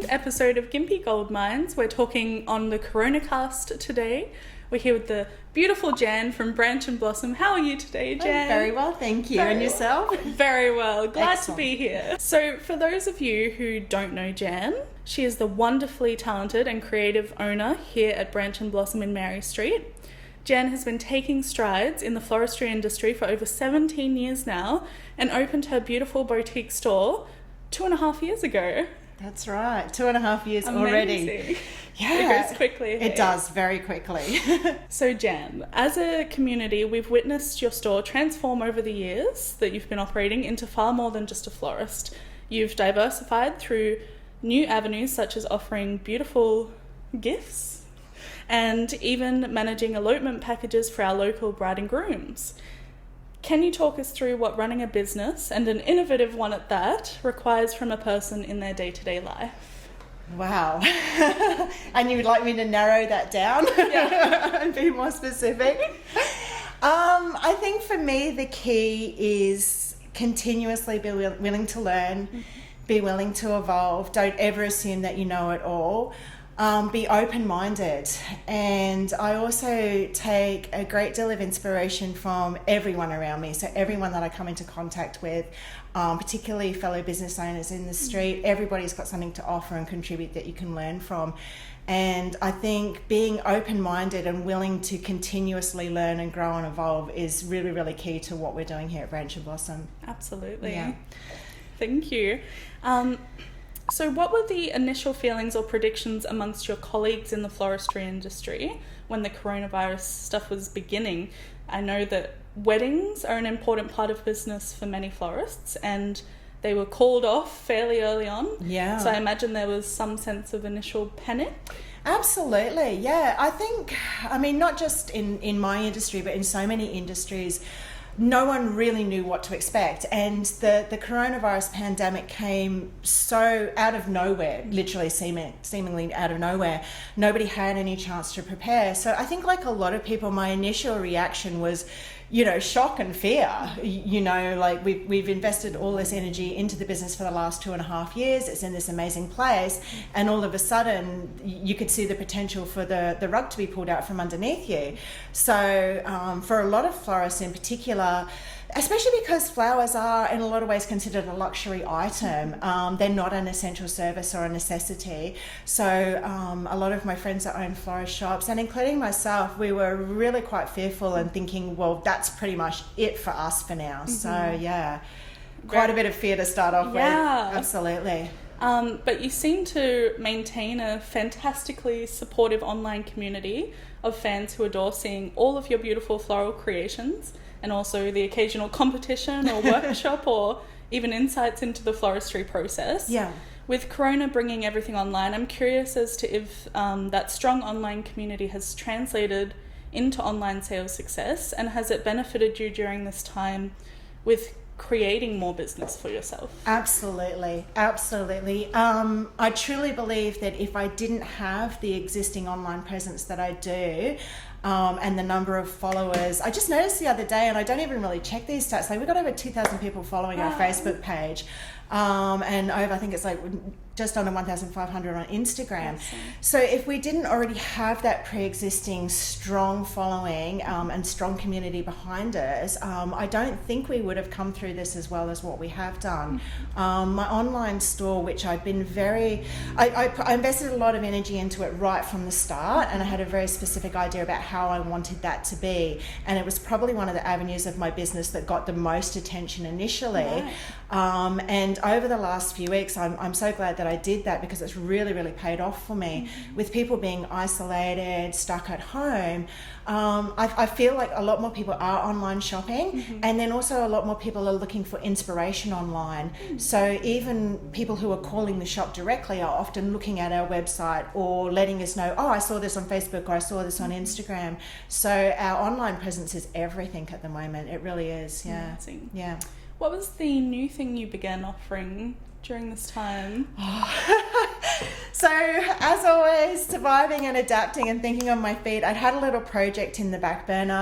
second episode of Gympie Gold Mines. We're talking on the CoronaCast today. We're here with the beautiful Jan from Branch and Blossom. How are you today, Jan? Very well, thank you. And yourself? Very well. Glad Excellent. to be here. So for those of you who don't know Jan, she is the wonderfully talented and creative owner here at Branch and Blossom in Mary Street. Jan has been taking strides in the floristry industry for over 17 years now and opened her beautiful boutique store 2.5 years ago. That's right. 2.5 years Amazing. Already. Yeah. It goes quickly. It does, very quickly. So Jan, as a community, we've witnessed your store transform over the years that you've been operating into far more than just a florist. You've diversified through new avenues such as offering beautiful gifts and even managing elopement packages for our local bride and grooms. Can you talk us through what running a business, and an innovative one at that, requires from a person in their day-to-day life? Wow. And you would like me to narrow that down? Yeah. And be more specific? I think for me the key is continuously be willing to learn, be willing to evolve. Don't ever assume that you know it all. Be open-minded, and I also take a great deal of inspiration from everyone around me. So everyone that I come into contact with, particularly fellow business owners in the street, everybody's got something to offer and contribute that you can learn from. And I think being open-minded and willing to continuously learn and grow and evolve is really, really key to what we're doing here at Branch and Blossom. Absolutely. Yeah. Thank you. So what were the initial feelings or predictions amongst your colleagues in the floristry industry when the coronavirus stuff was beginning? I know that weddings are an important part of business for many florists, and they were called off fairly early on. Yeah. So I imagine there was some sense of initial panic. Absolutely, yeah. I think, not just in my industry, but in so many industries, no one really knew what to expect, and the coronavirus pandemic came so out of nowhere, literally seemingly out of nowhere. Nobody had any chance to prepare. So I think, like a lot of people, my initial reaction was, shock and fear. Like we've invested all this energy into the business for the last 2.5 years. It's in this amazing place, and all of a sudden you could see the potential for the rug to be pulled out from underneath you. So for a lot of florists in particular, especially because flowers are in a lot of ways considered a luxury item, they're not an essential service or a necessity. So a lot of my friends that own florist shops, and including myself, we were really quite fearful and thinking, well, that's pretty much it for us for now. Mm-hmm. So yeah, quite a bit of fear to start off with. Absolutely. But you seem to maintain a fantastically supportive online community of fans who adore seeing all of your beautiful floral creations, and also the occasional competition or workshop or even insights into the floristry process. Yeah. With Corona bringing everything online, I'm curious as to if that strong online community has translated into online sales success, and has it benefited you during this time with creating more business for yourself? Absolutely. I truly believe that if I didn't have the existing online presence that I do, and the number of followers, I just noticed the other day, and I don't even really check these stats, like we've got over 2,000 people following our Facebook page, and over, I think it's like just under 1,500 on Instagram. Awesome. So if we didn't already have that pre-existing strong following and strong community behind us, I don't think we would have come through this as well as what we have done. My online store, which I've been I invested a lot of energy into it right from the start, and I had a very specific idea about how I wanted that to be, and it was probably one of the avenues of my business that got the most attention initially. Right. And over the last few weeks, I'm so glad that I did that, because it's really, really paid off for me. Mm-hmm. With people being isolated, stuck at home, I feel like a lot more people are online shopping, mm-hmm. and then also a lot more people are looking for inspiration online. Mm-hmm. So even people who are calling the shop directly are often looking at our website or letting us know, I saw this on Facebook, or I saw this on Instagram. So our online presence is everything at the moment. It really is. Yeah. Amazing. Yeah. What was the new thing you began offering during this time? So, as always, surviving and adapting and thinking on my feet, I'd had a little project in the back burner,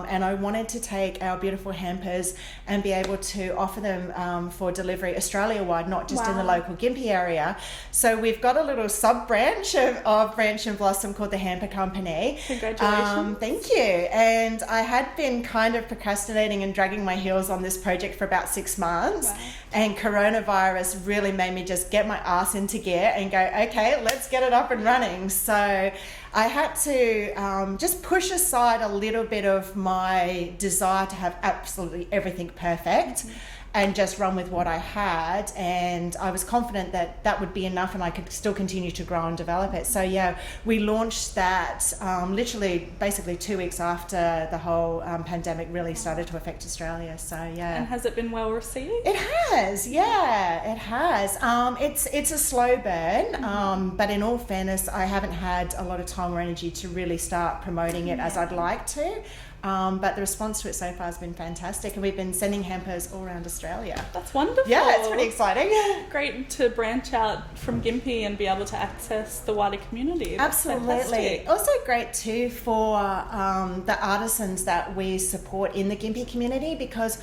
and I wanted to take our beautiful hampers and be able to offer them for delivery Australia-wide, not just in the local Gympie area. So we've got a little sub-branch of Branch and Blossom called the Hamper Company. Congratulations. Thank you. And I had been kind of procrastinating and dragging my heels on this project for about 6 months. Wow. And coronavirus really made me just get my ass into gear and go, okay, let's get it up and running. So I had to just push aside a little bit of my desire to have absolutely everything perfect. And just run with what I had, and I was confident that that would be enough and I could still continue to grow and develop it. So yeah, we launched that literally basically 2 weeks after the whole pandemic really started to affect Australia. So yeah. And has it been well received? It has, yeah, it has. It's a slow burn, but in all fairness, I haven't had a lot of time or energy to really start promoting it as I'd like to. But the response to it so far has been fantastic, and we've been sending hampers all around Australia. That's wonderful. Yeah, it's pretty exciting. Great to branch out from Gympie and be able to access the wider community. That's Absolutely. fantastic. Also great too for the artisans that we support in the Gympie community, because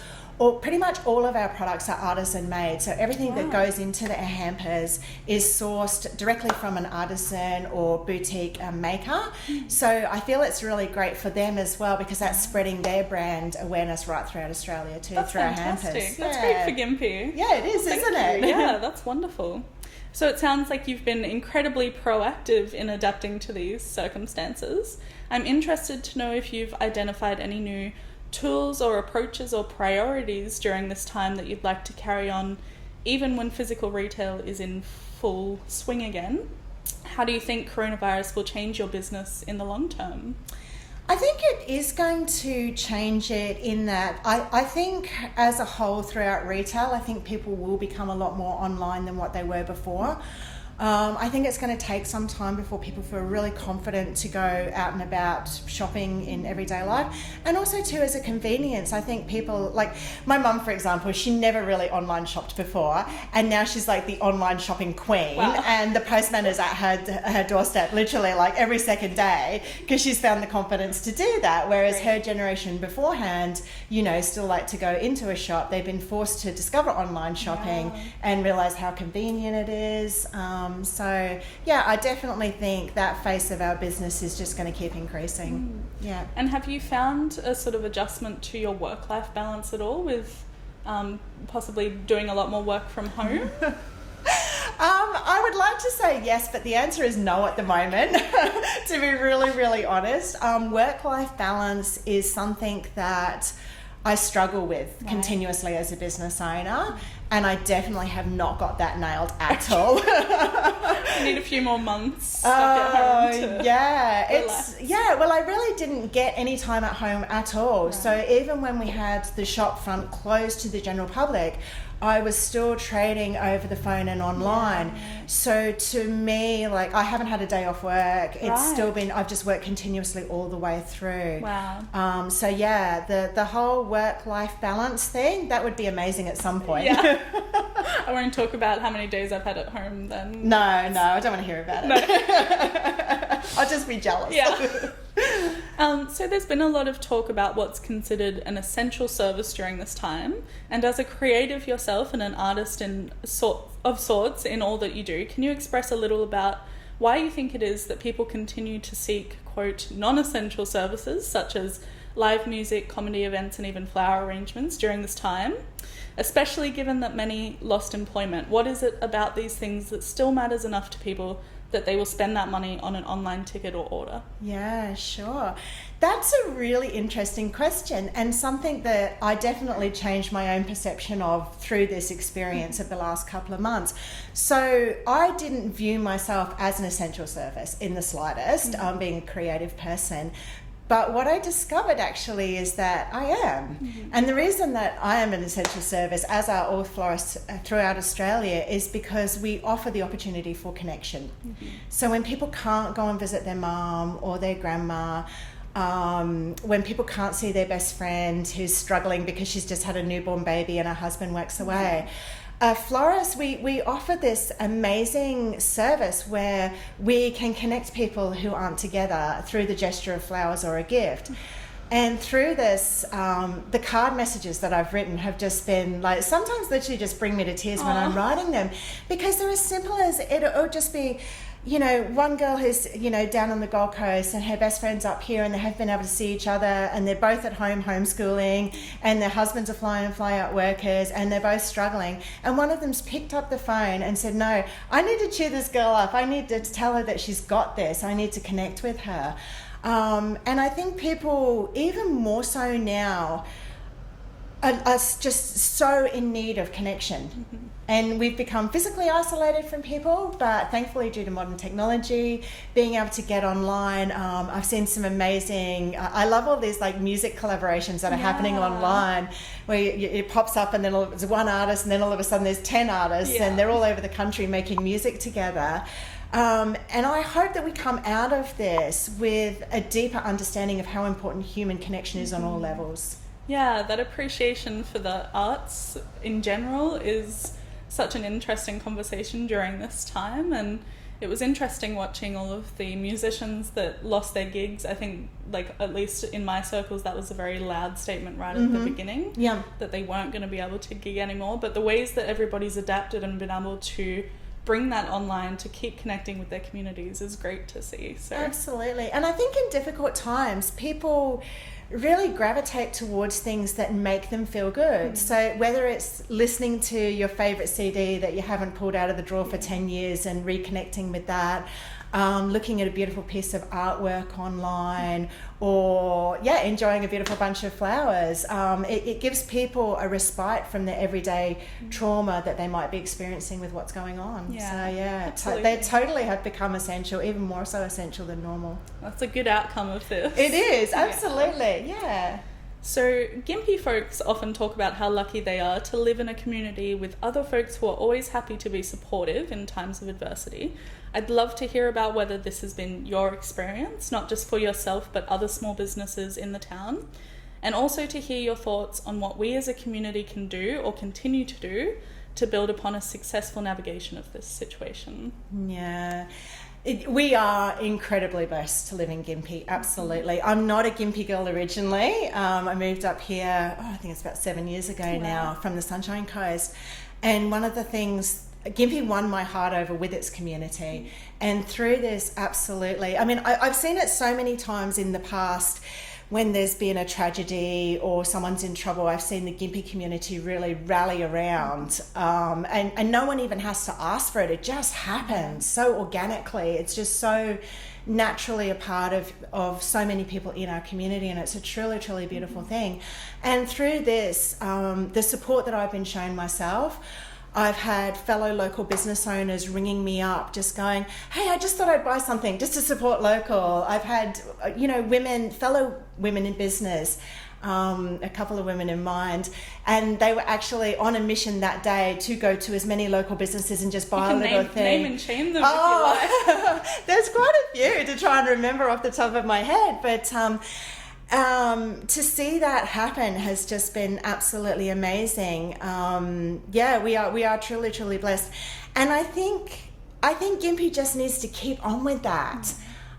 pretty much all of our products are artisan made. So everything that goes into the hampers is sourced directly from an artisan or boutique maker. So I feel it's really great for them as well, because that's spreading their brand awareness right throughout Australia too. That's through fantastic. our hampers. That's great for Gympie. Yeah, it is, isn't it? Yeah, that's wonderful. So it sounds like you've been incredibly proactive in adapting to these circumstances. I'm interested to know if you've identified any new tools or approaches or priorities during this time that you'd like to carry on, even when physical retail is in full swing again. How do you think coronavirus will change your business in the long term? I think it is going to change it in that I think as a whole throughout retail, I think people will become a lot more online than what they were before. I think it's going to take some time before people feel really confident to go out and about shopping in everyday life. And also too, as a convenience, I think people, like my mum, for example, she never really online shopped before, and now she's like the online shopping queen. Wow. And the postman is at her doorstep literally like every second day, because she's found the confidence to do that. Whereas her generation beforehand, you know, still like to go into a shop. They've been forced to discover online shopping and realize how convenient it is. So yeah, I definitely think that face of our business is just going to keep increasing. Yeah. And have you found a sort of adjustment to your work-life balance at all with possibly doing a lot more work from home? I would like to say yes, but the answer is no at the moment, to be really, really honest. Work-life balance is something that I struggle with continuously as a business owner, and I definitely have not got that nailed at all. You need a few more months stuck at home to relax. Well, I really didn't get any time at home at all. Right. So even when we had the shop front closed to the general public, I was still trading over the phone and online. Yeah. So to me, like, I haven't had a day off work. It's still been, I've just worked continuously all the way through. Wow. So yeah, the whole work-life balance thing, that would be amazing at some point. Yeah. I won't talk about how many days I've had at home then. No, I don't want to hear about it. No. I'll just be jealous. Yeah. So there's been a lot of talk about what's considered an essential service during this time, and as a creative yourself and an artist of sorts in all that you do, can you express a little about why you think it is that people continue to seek, quote, non-essential services such as live music, comedy events, and even flower arrangements during this time, especially given that many lost employment? What is it about these things that still matters enough to people that they will spend that money on an online ticket or order? Yeah, sure. That's a really interesting question, and something that I definitely changed my own perception of through this experience of the last couple of months. So I didn't view myself as an essential service in the slightest, being a creative person. But what I discovered actually is that I am. And the reason that I am an essential service, as are all florists throughout Australia, is because we offer the opportunity for connection. So when people can't go and visit their mum or their grandma, when people can't see their best friend who's struggling because she's just had a newborn baby and her husband works away, a florist, we offer this amazing service where we can connect people who aren't together through the gesture of flowers or a gift. And through this, the card messages that I've written have just been like, sometimes literally just bring me to tears when I'm writing them, because they're as simple as it'll just be, you know, one girl who's, you know, down on the Gold Coast and her best friend's up here and they have been able to see each other and they're both at home homeschooling and their husbands are fly out workers and they're both struggling. And one of them's picked up the phone and said, no, I need to cheer this girl up. I need to tell her that she's got this. I need to connect with her. And I think people, even more so now, are just so in need of connection. Mm-hmm. And we've become physically isolated from people, but thankfully due to modern technology, being able to get online, I've seen some amazing, I love all these like music collaborations that are happening online, where it pops up and then there's one artist and then all of a sudden there's 10 artists and they're all over the country making music together. And I hope that we come out of this with a deeper understanding of how important human connection is on all levels. Yeah, that appreciation for the arts in general is such an interesting conversation during this time, and it was interesting watching all of the musicians that lost their gigs. I think, like, at least in my circles, that was a very loud statement right at the beginning, that they weren't going to be able to gig anymore, but the ways that everybody's adapted and been able to bring that online to keep connecting with their communities is great to see. So absolutely. And I think in difficult times, people really gravitate towards things that make them feel good. So whether it's listening to your favorite CD that you haven't pulled out of the drawer for 10 years and reconnecting with that, looking at a beautiful piece of artwork online, or enjoying a beautiful bunch of flowers, it gives people a respite from the everyday trauma that they might be experiencing with what's going on. They totally have become essential, even more so essential than normal. That's a good outcome of this. It is, absolutely, yeah. So Gympie folks often talk about how lucky they are to live in a community with other folks who are always happy to be supportive in times of adversity. I'd love to hear about whether this has been your experience, not just for yourself, but other small businesses in the town, and also to hear your thoughts on what we as a community can do or continue to do to build upon a successful navigation of this situation. Yeah. We are incredibly blessed to live in Gympie, absolutely. I'm not a Gympie girl originally. I moved up here, I think it's about 7 years ago now, from the Sunshine Coast. And one of the things, Gympie won my heart over with its community. And through this, absolutely. I mean, I've seen it so many times in the past when there's been a tragedy or someone's in trouble. I've seen the Gympie community really rally around, and no one even has to ask for it. It just happens so organically. It's just so naturally a part of so many people in our community, and it's a truly, truly beautiful thing. And through this, the support that I've been shown myself, I've had fellow local business owners ringing me up just going, hey, I just thought I'd buy something just to support local. I've had, fellow women in business, a couple of women in mind, and they were actually on a mission that day to go to as many local businesses and just buy a little thing. Name and shame them if you like. There's quite a few to try and remember off the top of my head, but to see that happen has just been absolutely amazing. We are truly, truly blessed, and I think Gympie just needs to keep on with that.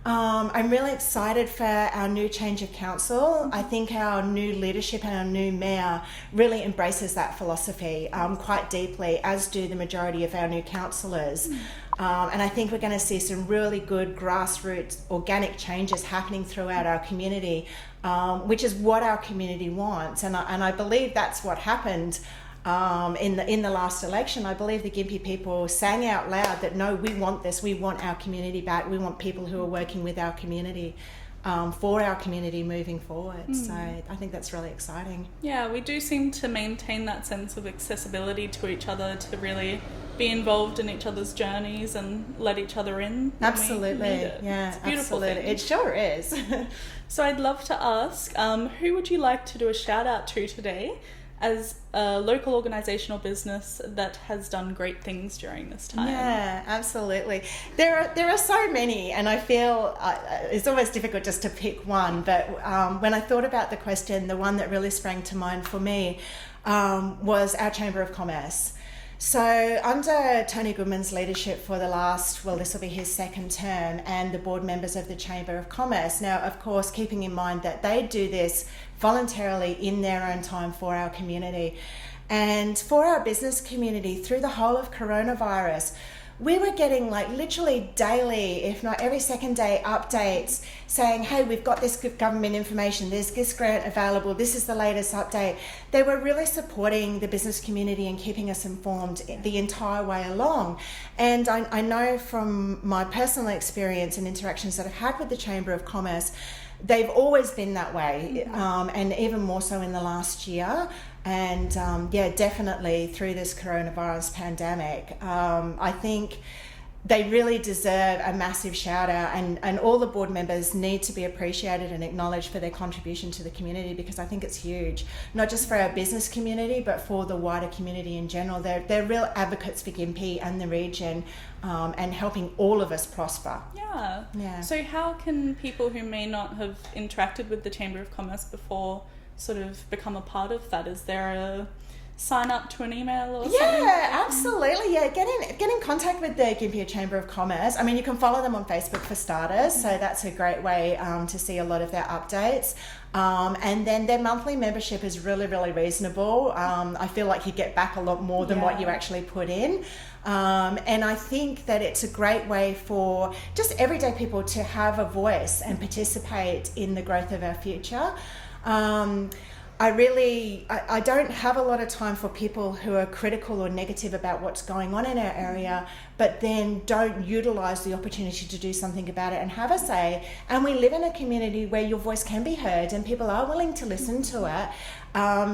I'm really excited for our new change of council. I think our new leadership and our new mayor really embraces that philosophy quite deeply, as do the majority of our new councillors. And I think we're going to see some really good grassroots organic changes happening throughout our community, which is what our community wants. And I believe that's what happened in the last election. I believe the Gympie people sang out loud that, no, we want this, we want our community back, we want people who are working with our community, for our community moving forward. So I think that's really exciting. Yeah, we do seem to maintain that sense of accessibility to each other, to really be involved in each other's journeys and let each other in. Absolutely, yeah, it's a beautiful thing. It sure is. So I'd love to ask, who would you like to do a shout out to today as a local organisational business that has done great things during this time? Yeah, absolutely. There are so many, and I feel it's almost difficult just to pick one, but when I thought about the question, the one that really sprang to mind for me was our Chamber of Commerce. So under Tony Goodman's leadership for the last, well, this will be his second term, and the board members of the Chamber of Commerce. Now, of course, keeping in mind that they do this voluntarily in their own time for our community. And for our business community, through the whole of coronavirus, we were getting like literally daily, if not every second day, updates saying, hey, we've got this government information, there's this grant available, this is the latest update. They were really supporting the business community and keeping us informed the entire way along. And I know from my personal experience and interactions that I've had with the Chamber of Commerce, they've always been that way, and even more so in the last year. And yeah, definitely through this coronavirus pandemic, I think they really deserve a massive shout out, and all the board members need to be appreciated and acknowledged for their contribution to the community, because I think it's huge, not just for our business community, but for the wider community in general. They're real advocates for Gympie and the region, and helping all of us prosper. Yeah. So how can people who may not have interacted with the Chamber of Commerce before sort of become a part of that? Is there a sign up to an email or something? Yeah, absolutely. Yeah, get in contact with the Gympie Chamber of Commerce. I mean, you can follow them on Facebook for starters, so that's a great way to see a lot of their updates. And then their monthly membership is really, really reasonable. I feel like you get back a lot more than what you actually put in. And I think that it's a great way for just everyday people to have a voice and participate in the growth of our future. I don't have a lot of time for people who are critical or negative about what's going on in our area, but then don't utilise the opportunity to do something about it and have a say. And we live in a community where your voice can be heard and people are willing to listen to it.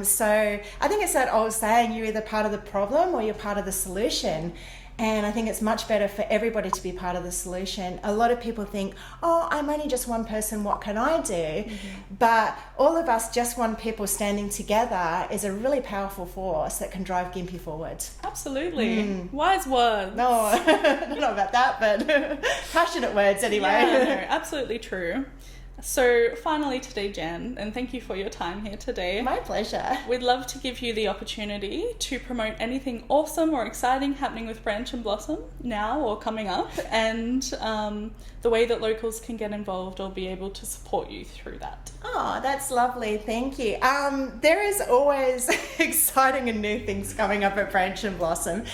So I think it's that old saying, you're either part of the problem or you're part of the solution. And I think it's much better for everybody to be part of the solution. A lot of people think, oh, I'm only just one person, what can I do? But all of us, just one people standing together, is a really powerful force that can drive Gympie forward. Absolutely. Wise words. No, I don't know about that, but passionate words anyway. Yeah, no, absolutely true. So finally today, Jan, and thank you for your time here today. My pleasure. We'd love to give you the opportunity to promote anything awesome or exciting happening with Branch and Blossom now or coming up, and the way that locals can get involved or be able to support you through that. Oh, that's lovely. Thank you. There is always exciting and new things coming up at Branch and Blossom.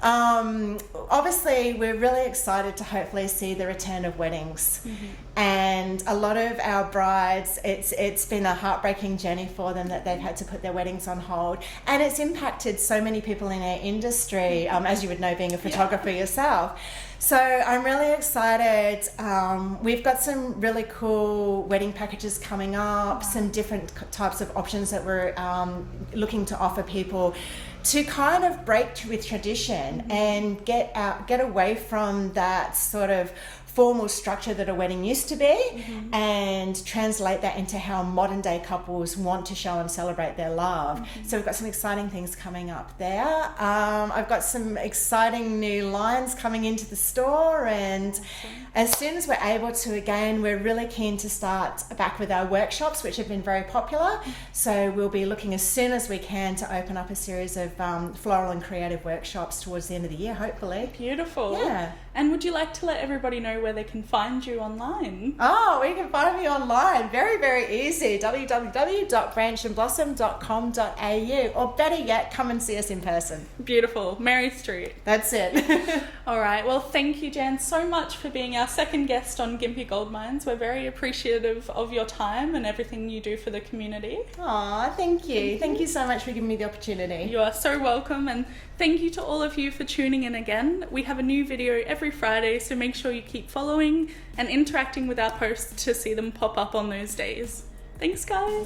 Obviously, we're really excited to hopefully see the return of weddings. And a lot of our brides, it's been a heartbreaking journey for them that they've had to put their weddings on hold, and it's impacted so many people in our industry, as you would know, being a photographer yourself. So I'm really excited. We've got some really cool wedding packages coming up, some different types of options that we're looking to offer people to kind of break with tradition and get away from that sort of formal structure that a wedding used to be, and translate that into how modern day couples want to show and celebrate their love. So we've got some exciting things coming up there. I've got some exciting new lines coming into the store, and as soon as we're able to, again, we're really keen to start back with our workshops, which have been very popular. So we'll be looking as soon as we can to open up a series of floral and creative workshops towards the end of the year, hopefully. Beautiful. Yeah. And would you like to let everybody know where they can find you online? Oh, we can find me online. Very, very easy. www.branchandblossom.com.au, or better yet, come and see us in person. Beautiful. Mary Street. That's it. All right. Well, thank you, Jan, so much for being our second guest on Gympie Gold Mines. We're very appreciative of your time and everything you do for the community. Aw, thank you. Thank you so much for giving me the opportunity. You are so welcome, and thank you to all of you for tuning in again. We have a new video every Friday, so make sure you keep following and interacting with our posts to see them pop up on those days. Thanks, guys.